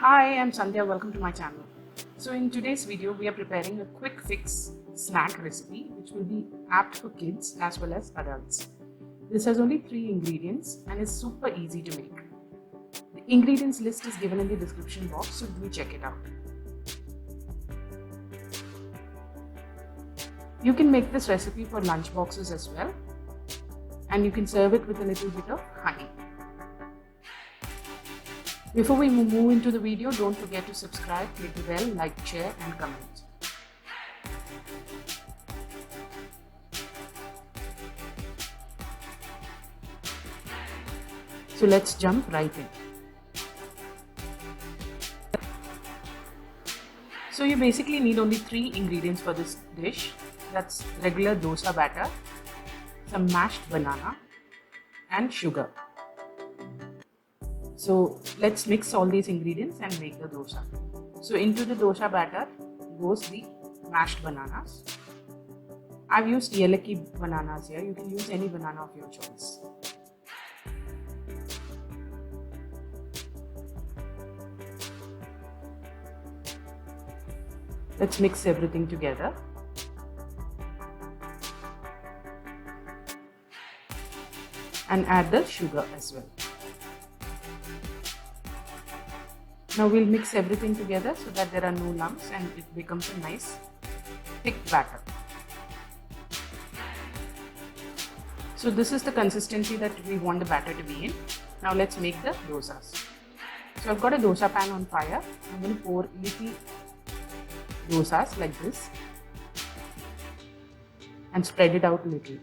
Hi, I'm Sandhya. Welcome to my channel. So in today's video, we are preparing a quick fix snack recipe which will be apt for kids as well as adults. This has only 3 ingredients and is super easy to make. The ingredients list is given in the description box, so do check it out. You can make this recipe for lunch boxes as well, and you can serve it with a little bit of honey. Before we move into the video, don't forget to subscribe, click the bell, like, share and comment. So let's jump right in. So you basically need only 3 ingredients for this dish. That's regular dosa batter, some mashed banana and sugar. So let's mix all these ingredients and make the dosa. So into the dosa batter goes the mashed bananas. I've used yellow bananas here. You can use any banana of your choice. Let's mix everything together. And add the sugar as well. Now we'll mix everything together so that there are no lumps and it becomes a nice thick batter. So this is the consistency that we want the batter to be in. Now let's make the dosas. So I've got a dosa pan on fire. I'm going to pour little dosas like this and spread it out a little.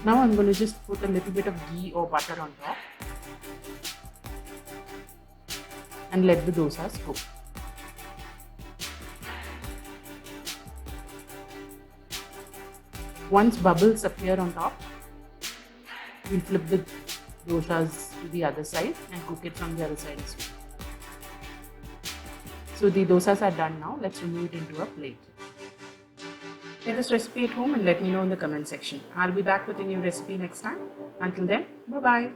Now I'm going to just put a little bit of ghee or butter on top and let the dosas cook. Once bubbles appear on top, we'll flip the dosas to the other side and cook it from the other side as well. So the dosas are done now. Let's remove it into a plate. Try this recipe at home and let me know in the comment section. I'll be back with a new recipe next time. Until then, bye-bye.